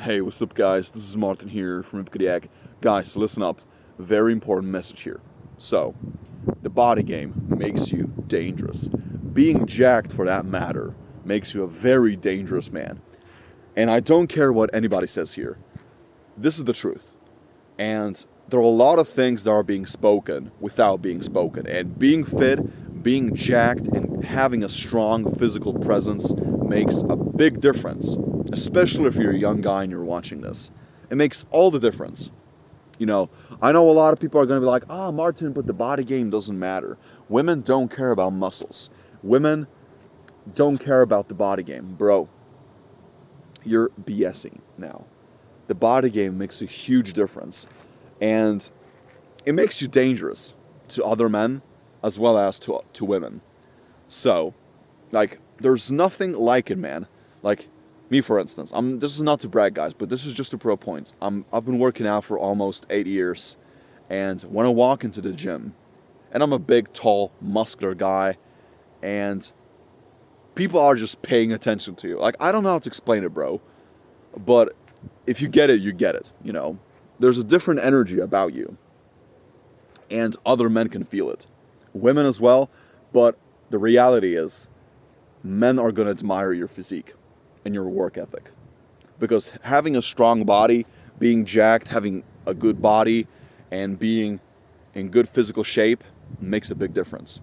Hey, what's up, guys? This is Martin here from Kodiak. Guys, listen up. Very important message here. So, the body game makes you dangerous. Being jacked, for that matter, makes you a very dangerous man. And I don't care what anybody says here. This is the truth. And there are a lot of things that are being spoken without being spoken. And being fit, being jacked, and having a strong physical presence makes a big difference. Especially if you're a young guy and you're watching this. It makes all the difference. You know, I know a lot of people are going to be like, Martin, but the body game doesn't matter. Women don't care about muscles. Women don't care about the body game. Bro, you're BSing now. The body game makes a huge difference. And it makes you dangerous to other men as well as to women. So, there's nothing like it, man. Me, for instance, this is not to brag, guys, but this is just to prove a point. I've been working out for almost 8 years, and when I walk into the gym, and I'm a big, tall, muscular guy, and people are just paying attention to you. I don't know how to explain it, bro, but if you get it, you get it, you know. There's a different energy about you, and other men can feel it. Women as well, but the reality is, men are going to admire your physique and your work ethic. Because having a strong body, being jacked, having a good body, and being in good physical shape makes a big difference.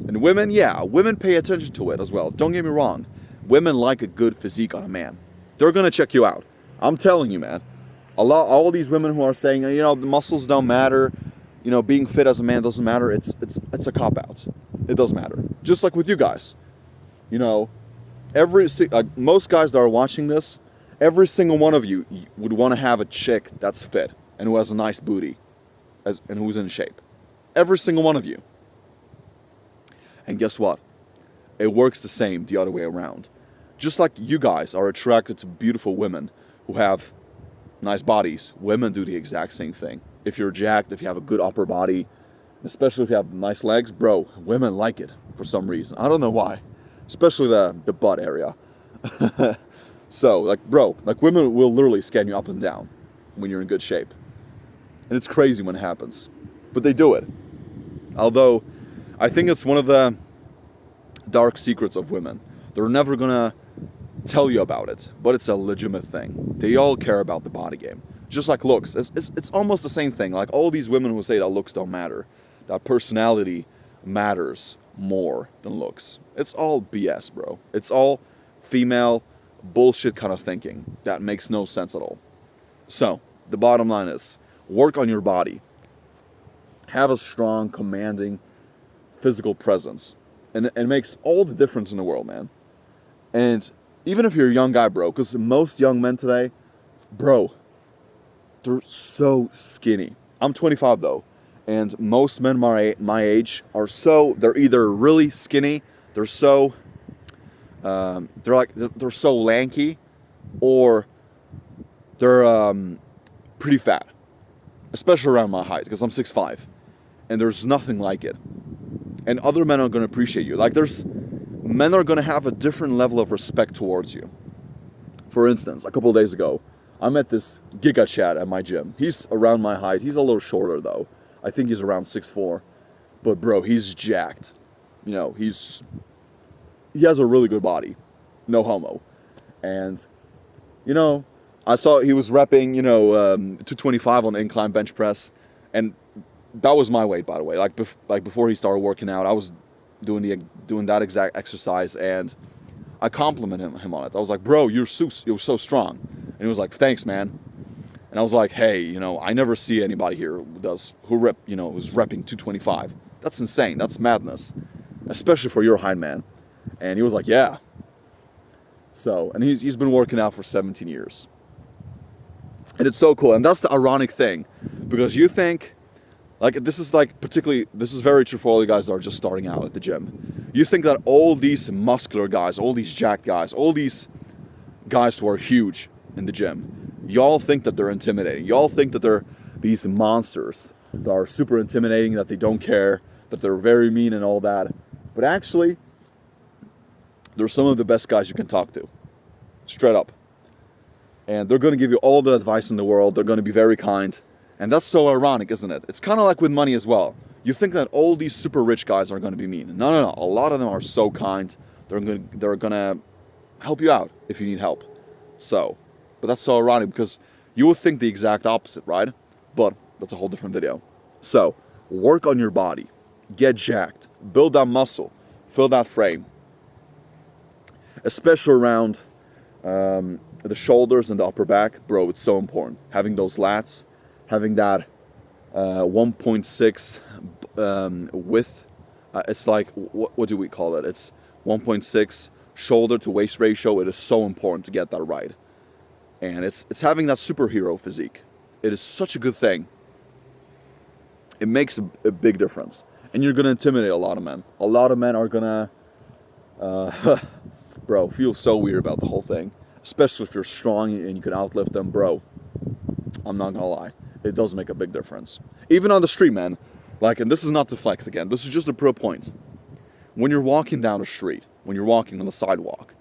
And women, women pay attention to it as well. Don't get me wrong. Women like a good physique on a man. They're going to check you out. I'm telling you, man. All these women who are saying, the muscles don't matter, being fit as a man doesn't matter, it's a cop-out. It does matter. Just like with you guys. Most guys that are watching this, every single one of you would want to have a chick that's fit and who has a nice booty and who's in shape. Every single one of you. And guess what? It works the same the other way around. Just like you guys are attracted to beautiful women who have nice bodies, women do the exact same thing. If you're jacked, if you have a good upper body, especially if you have nice legs, bro, women like it for some reason. I don't know why. Especially the butt area. So, women will literally scan you up and down when you're in good shape. And it's crazy when it happens. But they do it. Although, I think it's one of the dark secrets of women. They're never gonna tell you about it, but it's a legitimate thing. They all care about the body game. Just like looks. It's almost the same thing. Like all these women who say that looks don't matter. That personality matters more than looks. It's all BS, bro. It's all female bullshit kind of thinking that makes no sense at all. So, the bottom line is, work on your body. Have a strong, commanding physical presence. And it makes all the difference in the world, man. And even if you're a young guy, bro, because most young men today, bro, they're so skinny. I'm 25, though. And most men my age they're either really skinny, they're so lanky, or they're pretty fat, especially around my height, because I'm 6'5", and there's nothing like it. And other men are going to appreciate you. Men are going to have a different level of respect towards you. For instance, a couple of days ago, I met this Giga Chad at my gym. He's around my height. He's a little shorter, though. I think he's around 6'4", but bro, he's jacked. He has a really good body, no homo. And, I saw he was repping, 225 on the incline bench press, and that was my weight, by the way. Before he started working out, I was doing that exact exercise, and I complimented him on it. I was like, bro, you're so strong. And he was like, thanks, man. And I was like, hey, I never see anybody here who's repping 225. That's insane. That's madness. Especially for your height, man. And he was like, yeah. So, and he's been working out for 17 years. And it's so cool. And that's the ironic thing. Because you think, this is very true for all you guys that are just starting out at the gym. You think that all these muscular guys, all these jacked guys, all these guys who are huge in the gym, y'all think that they're intimidating. Y'all think that they're these monsters that are super intimidating, that they don't care, that they're very mean and all that. But actually, they're some of the best guys you can talk to. Straight up. And they're going to give you all the advice in the world. They're going to be very kind. And that's so ironic, isn't it? It's kind of like with money as well. You think that all these super rich guys are going to be mean. No, no, no. A lot of them are so kind. They're going to help you out if you need help. So, but that's so ironic because you would think the exact opposite, right? But that's a whole different video. So, work on your body. Get jacked. Build that muscle. Fill that frame. Especially around the shoulders and the upper back. Bro, it's so important. Having those lats, having that 1.6 width. It's like, what do we call it? It's 1.6 shoulder to waist ratio. It is so important to get that right. And it's having that superhero physique. It is such a good thing. It makes a big difference. And you're going to intimidate a lot of men. A lot of men are going to, bro, feel so weird about the whole thing. Especially if you're strong and you can outlift them, bro. I'm not going to lie. It does make a big difference. Even on the street, man. Like, and this is not to flex again. This is just a pro point. When you're walking down the street, when you're walking on the sidewalk,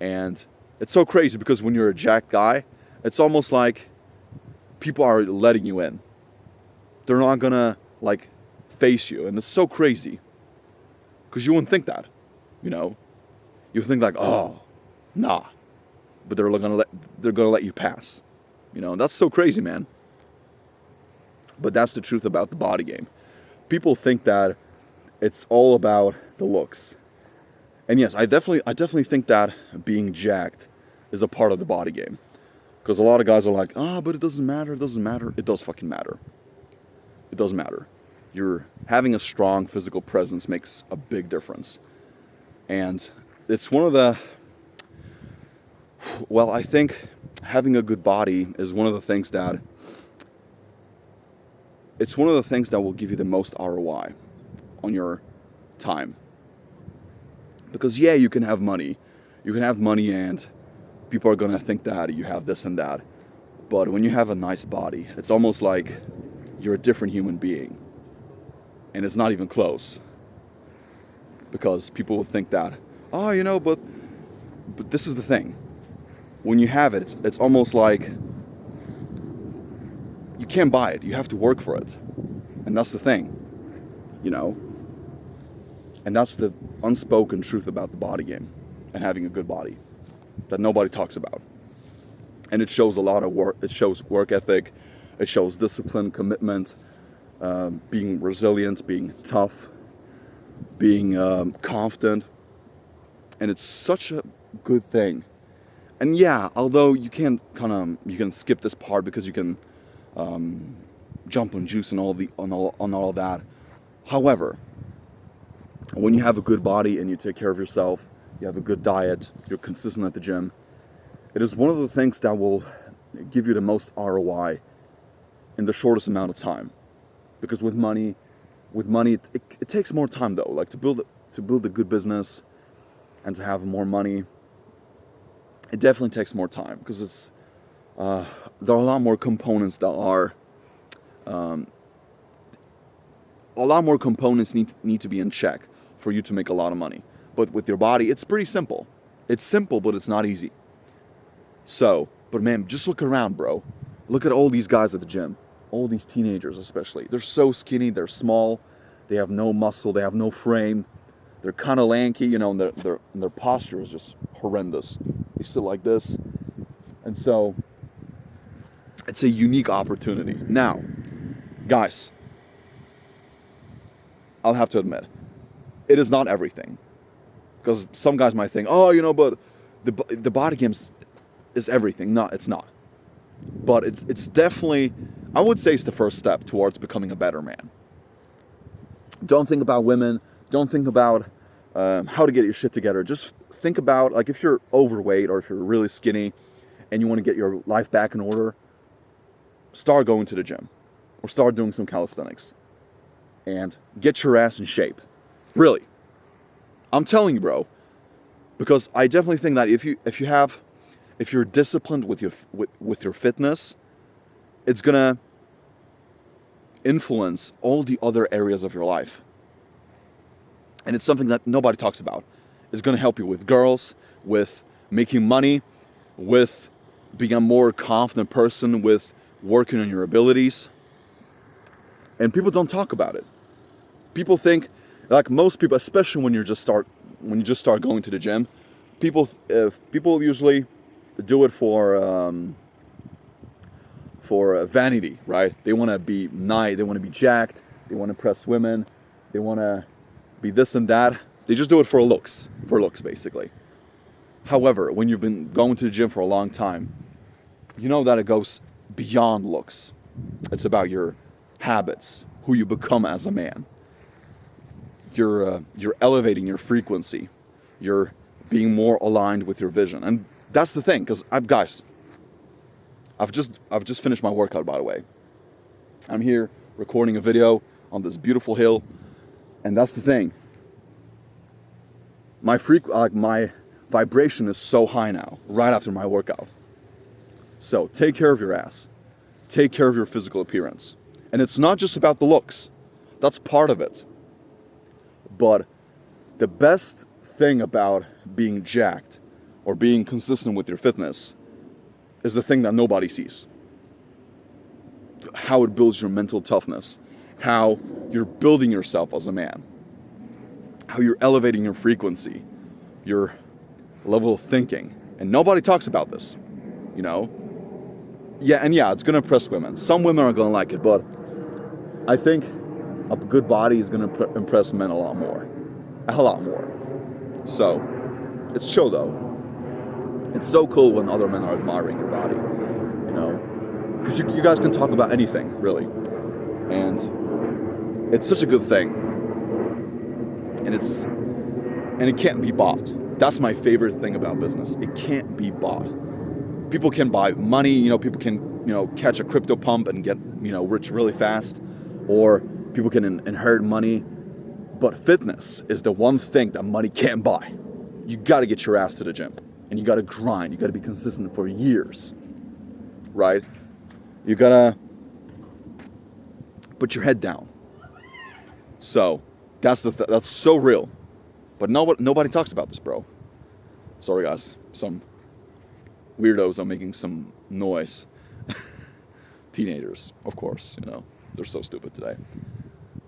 and it's so crazy because when you're a jacked guy, it's almost like people are letting you in. They're not going to, like, face you. And it's so crazy. Because you wouldn't think that, you know. You think like, oh, nah. But they're gonna let you pass. You know, that's so crazy, man. But that's the truth about the body game. People think that it's all about the looks. And yes, I definitely think that being jacked is a part of the body game. Because a lot of guys are like, but it doesn't matter, it doesn't matter. It does fucking matter. It does matter. You're having a strong physical presence makes a big difference. And it's one of the, well, I think having a good body is one of the things that, it's one of the things that will give you the most ROI on your time. Because yeah, you can have money. You can have money and people are going to think that you have this and that. But when you have a nice body, it's almost like you're a different human being. And it's not even close. Because people will think that, but this is the thing. When you have it, it's almost like you can't buy it. You have to work for it. And that's the thing, you know. And that's the unspoken truth about the body game and having a good body that nobody talks about. And it shows a lot of work. It shows work ethic. It shows discipline, commitment, being resilient, being tough, being confident. And it's such a good thing. And yeah, although you can skip this part because you can jump on juice and on all that. However, when you have a good body and you take care of yourself, you have a good diet, you're consistent at the gym, it is one of the things that will give you the most ROI in the shortest amount of time. Because with money, it takes more time though. Like to build a good business and to have more money, it definitely takes more time because it's there are a lot more components that are a lot more components need to be in check for you to make a lot of money. But with your body, it's pretty simple. It's simple, but it's not easy. So, but man, just look around, bro. Look at all these guys at the gym. All these teenagers especially. They're so skinny, they're small, they have no muscle, they have no frame. They're kind of lanky, you know, and their posture is just horrendous. They sit like this. And so, it's a unique opportunity. Now, guys, I'll have to admit, it is not everything. Because some guys might think, but the body game is everything. No, it's not. But it's definitely, I would say it's the first step towards becoming a better man. Don't think about women. Don't think about how to get your shit together. Just think about, like, if you're overweight or if you're really skinny and you want to get your life back in order, start going to the gym or start doing some calisthenics and get your ass in shape. Really. I'm telling you, bro, because I definitely think that if you're disciplined with your fitness, it's gonna influence all the other areas of your life. And it's something that nobody talks about. It's gonna help you with girls, with making money, with being a more confident person with working on your abilities. And people don't talk about it. People think, like most people, especially when you just start going to the gym, people usually do it for vanity, right? They want to be nice, they want to be jacked, they want to impress women, they want to be this and that. They just do it for looks basically. However, when you've been going to the gym for a long time, you know that it goes beyond looks. It's about your habits, who you become as a man. You're elevating your frequency. You're being more aligned with your vision, and that's the thing. Because I've just finished my workout, by the way. I'm here recording a video on this beautiful hill, and that's the thing. My vibration is so high now, right after my workout. So take care of your ass. Take care of your physical appearance. And it's not just about the looks. That's part of it. But the best thing about being jacked or being consistent with your fitness is the thing that nobody sees. How it builds your mental toughness. How you're building yourself as a man. How you're elevating your frequency. Your level of thinking. And nobody talks about this. You know? Yeah, it's going to impress women. Some women are going to like it, but I think a good body is going to impress men a lot more. A lot more. So, it's chill though. It's so cool when other men are admiring your body, you know? Because you guys can talk about anything, really. And it's such a good thing. And it can't be bought. That's my favorite thing about business. It can't be bought. People can buy money, you know, people can, you know, catch a crypto pump and get, you know, rich really fast. Or people can inherit money. But fitness is the one thing that money can't buy. You got to get your ass to the gym. And you got to grind. You got to be consistent for years. Right? You got to put your head down. So, that's so real. But nobody talks about this, bro. Sorry, guys. Some weirdos are making some noise. Teenagers, of course, you know. They're so stupid today.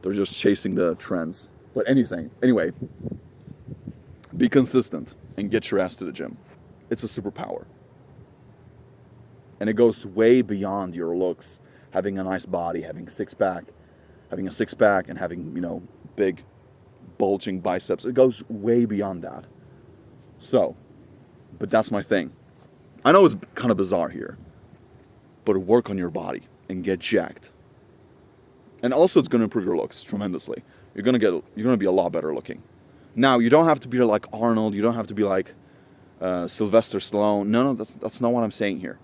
They're just chasing the trends. But anyway, be consistent and get your ass to the gym. It's a superpower. And it goes way beyond your looks, having a nice body, having a six-pack and having, you know, big bulging biceps. It goes way beyond that. So, but that's my thing. I know it's kind of bizarre here, but work on your body and get jacked. And also it's going to improve your looks tremendously. You're going to be a lot better looking. Now, you don't have to be like Arnold, you don't have to be like Sylvester Stallone. No, that's not what I'm saying here.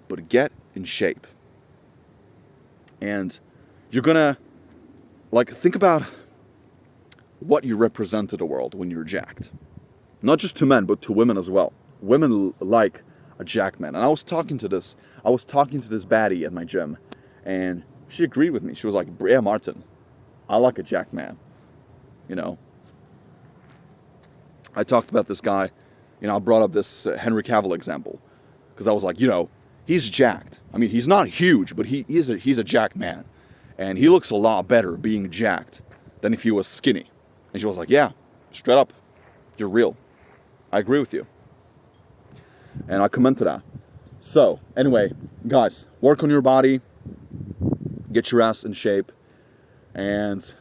But get in shape. And you're going to think about what you represent to the world when you're jacked. Not just to men, but to women as well. Women like a jacked man. And I was talking to this baddie at my gym, and she agreed with me. She was like, yeah, Martin, I like a jacked man. You know, I talked about this guy, you know, I brought up this Henry Cavill example, because I was like, you know, he's jacked. I mean, he's not huge, but he's a jacked man. And he looks a lot better being jacked than if he was skinny. And she was like, yeah, straight up, you're real. I agree with you. And I commend to that. So, anyway, guys, work on your body, get your ass in shape, and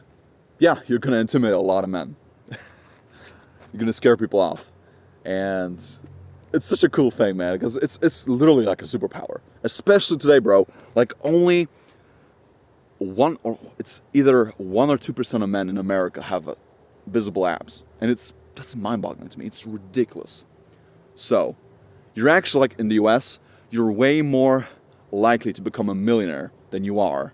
yeah, you're going to intimidate a lot of men. You're going to scare people off. And it's such a cool thing, man, because it's literally like a superpower. Especially today, bro. Like only it's either 1 or 2% of men in America have visible abs. And that's mind-boggling to me. It's ridiculous. So, you're actually, like in the US, you're way more likely to become a millionaire than you are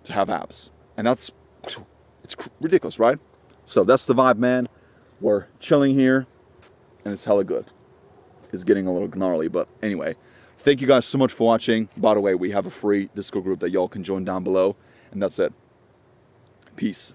to have abs. And it's ridiculous, right? So that's the vibe, man. We're chilling here, and it's hella good. It's getting a little gnarly, but anyway. Thank you guys so much for watching. By the way, we have a free Discord group that y'all can join down below. And that's it. Peace.